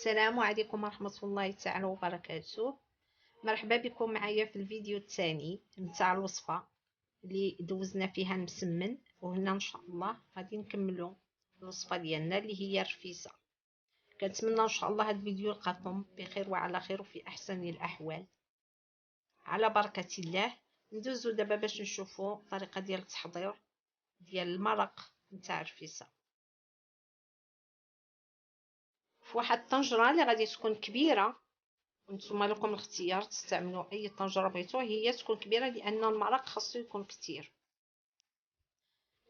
السلام عليكم ورحمة الله تعالى وبركاته. مرحبا بكم معايا في الفيديو الثاني نتاع الوصفة اللي دوزنا فيها المسمن، وهنا ان شاء الله غادي نكملوا الوصفة ديالنا اللي هي الرفيسة. كنتمنى ان شاء الله هذا الفيديو يلقاكم بخير وعلى خير وفي احسن الاحوال على بركة الله. ندوزو دابا باش نشوفوا الطريقة ديال التحضير ديال المرق نتاع الرفيسة. في واحد الطنجرة اللي غادي تكون كبيرة، وانتم لكم الاختيار تستعملوا اي طنجره بغيتو، هي تكون كبيره لان المرق خاصو يكون كتير.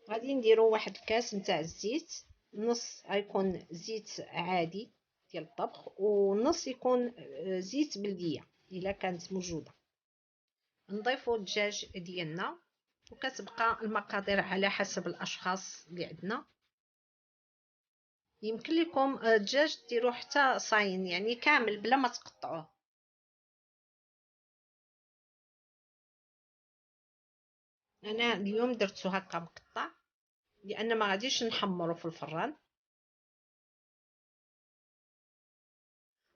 غادي نديروا واحد الكاس نتاع الزيت، نص غيكون زيت عادي ديال الطبخ ونص يكون زيت بلديه الا كانت موجوده. نضيفوا الدجاج ديالنا، وكتبقى المقادير على حسب الاشخاص اللي عندنا. يمكن لكم الدجاج ديروه حتى صاين، يعني كامل بلا ما تقطعوه. انا اليوم درتو هكا مقطع لان ما غاديش نحمرو في الفران.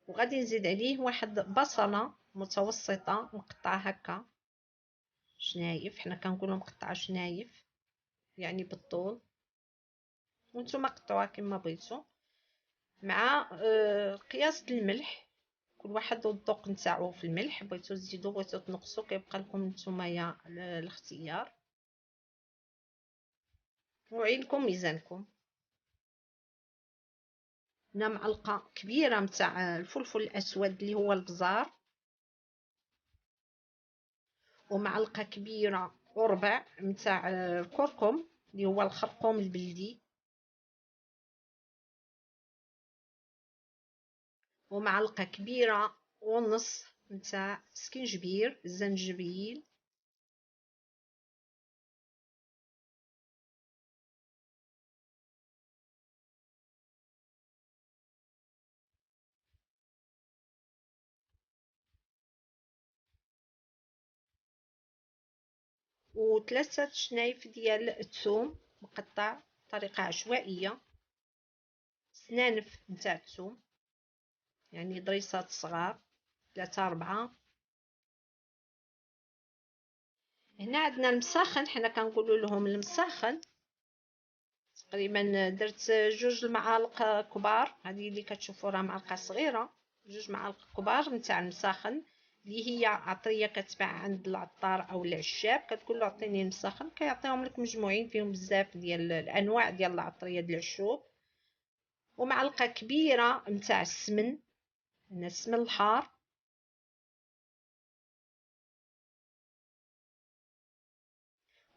وغادي نزيد عليه واحد بصله متوسطه مقطعه هكا شنايف، حنا كنقولوا مقطعه شنايف يعني بالطول، وانتم قطعوها كما بغيتو، مع قياس الملح. كل واحد والذوق نتاعو في الملح، بغيتو تزيدو بغيتو تنقصو كيبقى لكم نتوما الاختيار، وعينكم ميزانكم. هنا معلقه كبيره نتاع الفلفل الاسود اللي هو البزار، ومعلقه كبيره وربع نتاع الكركم اللي هو الخرقوم البلدي، ومعلقه كبيره ونص نتاع سكنجبير الزنجبيل، وثلاثه شنايف ديال الثوم مقطع بطريقه عشوائيه، سنانف نتاع الثوم يعني ضريسات صغار 3-4. هنا عندنا المساخن، حنا كنقولوا لهم المساخن. تقريبا درت 2 معالق كبار، هذه اللي كتشوفوا راه معلقه صغيره، 2 معالق كبار نتاع المساخن اللي هي عطريه كتباع عند العطار او العشاب، كتقول له عطيني المساخن كيعطيهم لك مجموعين فيهم بزاف ديال الانواع ديال العطريه ديال العشوب. ومعلقه كبيره نتاع السمن، هنا السمن الحار.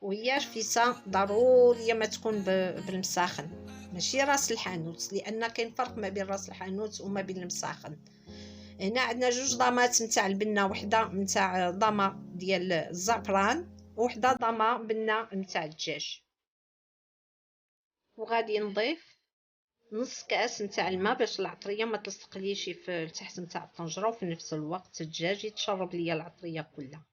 وهي رفيسه ضروريه ما تكون بالمساخن، ماشي راس الحانوت، لان كاين فرق ما بين راس الحانوت وما بين المساخن. هنا عندنا 2 ضمات نتاع البنه، وحده نتاع ضمه ديال الزعفران، وحده ضمه بنه نتاع الدجاج. وغادي نضيف نص كاس نتاع الماء باش العطريه ما تلصقليش في تحت نتاع الطنجره، وفي نفس الوقت الدجاج يتشرب ليا العطريه كلها.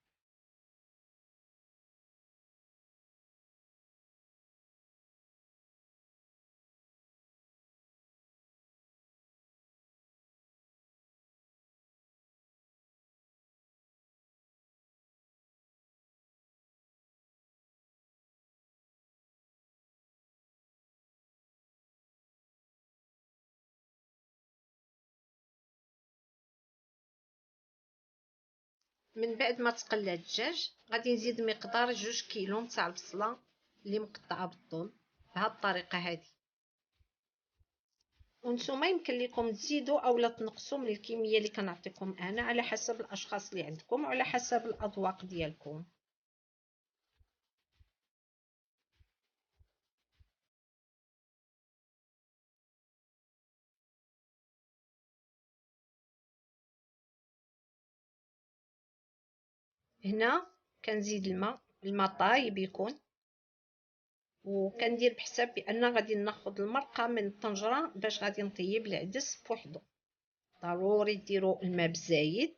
من بعد ما تقلى الدجاج غادي نزيد مقدار 2 كيلو نتاع البصله اللي مقطعه بالطول بهذه الطريقه هذه. وانتم يمكن لكم تزيدوا اولا تنقصوا من الكميه اللي كنعطيكم انا على حسب الاشخاص اللي عندكم وعلى حسب الاذواق ديالكم. هنا كنزيد الماء طايب يكون، وكندير بحساب بان غادي ناخذ المرقه من الطنجره باش غادي نطيب العدس بوحدو. ضروري ديروا الماء بزايد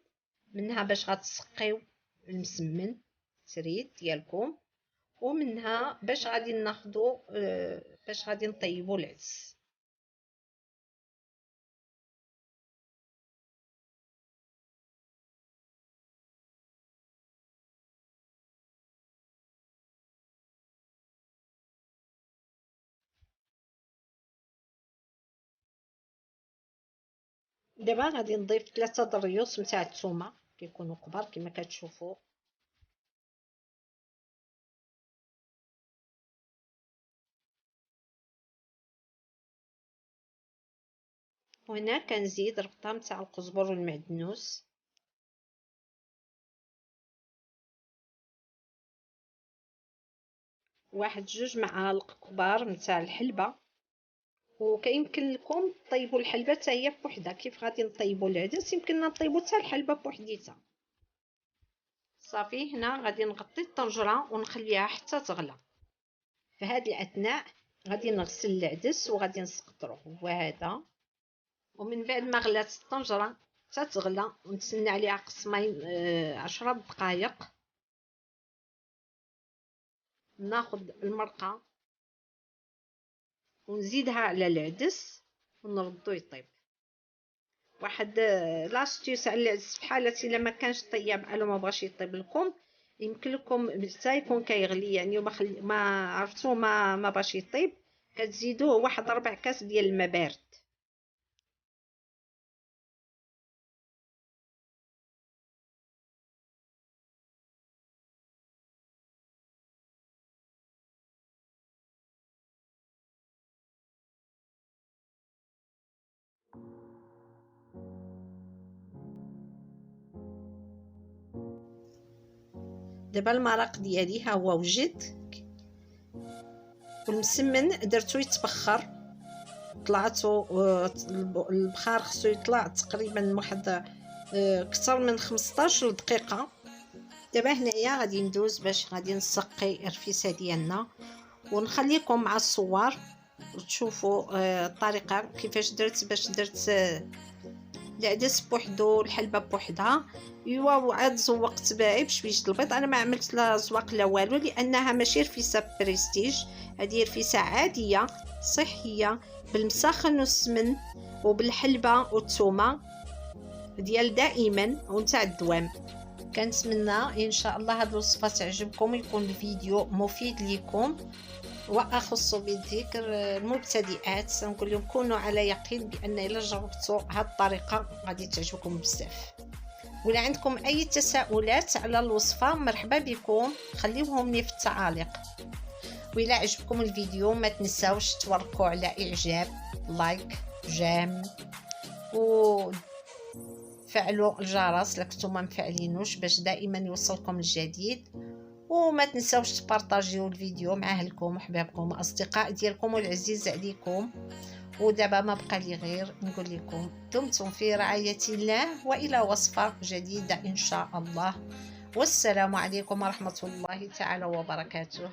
منها باش غتسقيو المسمن السريد ديالكم، ومنها باش غادي ناخذوا باش غادي نطيبوا العدس. دابا غادي نضيف 3 ضريوس نتاع الثومه كيكونوا كبار كما كتشوفوا. وهنا كنزيد ربطه نتاع القزبر والمعدنوس، واحد 2 معالق كبار نتاع الحلبه. وكيمكن لكم طيبوا الحلبه حتى هي بوحدها، كيف غادي نطيبوا العدس يمكننا نطيبوا حتى الحلبه بوحديتها. صافي هنا غادي نغطي الطنجره ونخليها حتى تغلى. في هذه الاثناء غادي نغسل العدس وغادي نسقطروه هو هذا. ومن بعد ما غلات الطنجره حتى تغلى ونتسنى عليها قسمين 10 دقائق، ناخذ المرقه ونزيدها على العدس ونردو يطيب. واحد لاستيوس على العدس في حاله الا ما كانش طياب الا ما بغاش يطيب لكم، يمكن لكم حتى يكون كيغلي يعني ما عرفتو ما باش يطيب، كتزيدوه واحد 4 كاس ديال الماء بارد. دابا المرق ديالي ها هو وجد، والمسمن درتو يتبخر، طلعتو البخار خصو يطلع تقريبا واحد اكثر من 15 دقيقه. دابا هنايا غادي ندوز باش غادي نسقي الرفيسه ديالنا ونخليكم مع الصور وتشوفوا الطريقه كيفاش درت باش درت العدس بوحدو الحلبه بوحدها. ايوا وعاد زوقت باعي بشويش البيض، انا ما عملت لا زواق لا والو لانها ماشي رفيسه بريستيج، هذه رفيسه عاديه صحيه بالمسخن والسمن وبالحلبه والثومه ديال دائما ونتاع الدوام. كنتمنى ان شاء الله هذه الوصفه تعجبكم ويكون الفيديو مفيد لكم. واخص بالذكر المبتدئات نقول لهم كونوا على يقين بان الا جربتوا هذه الطريقه غادي تعجبكم بزاف. ولا عندكم اي تساؤلات على الوصفه مرحبا بكم، خليوهم لي في التعاليق. وإلا عجبكم الفيديو ما تنساوش توركوا على اعجاب لايك جيم وفعلوا الجرس لكنتم مفعلينوش باش دائما يوصلكم الجديد. وما تنساوش تبارطاجيو الفيديو مع اهلكم وحبابكم واصدقاء ديالكم والعزيز عليكم. ودابا ما بقى لي غير نقول لكم دمتم في رعاية الله والى وصفة جديدة ان شاء الله. والسلام عليكم ورحمة الله تعالى وبركاته.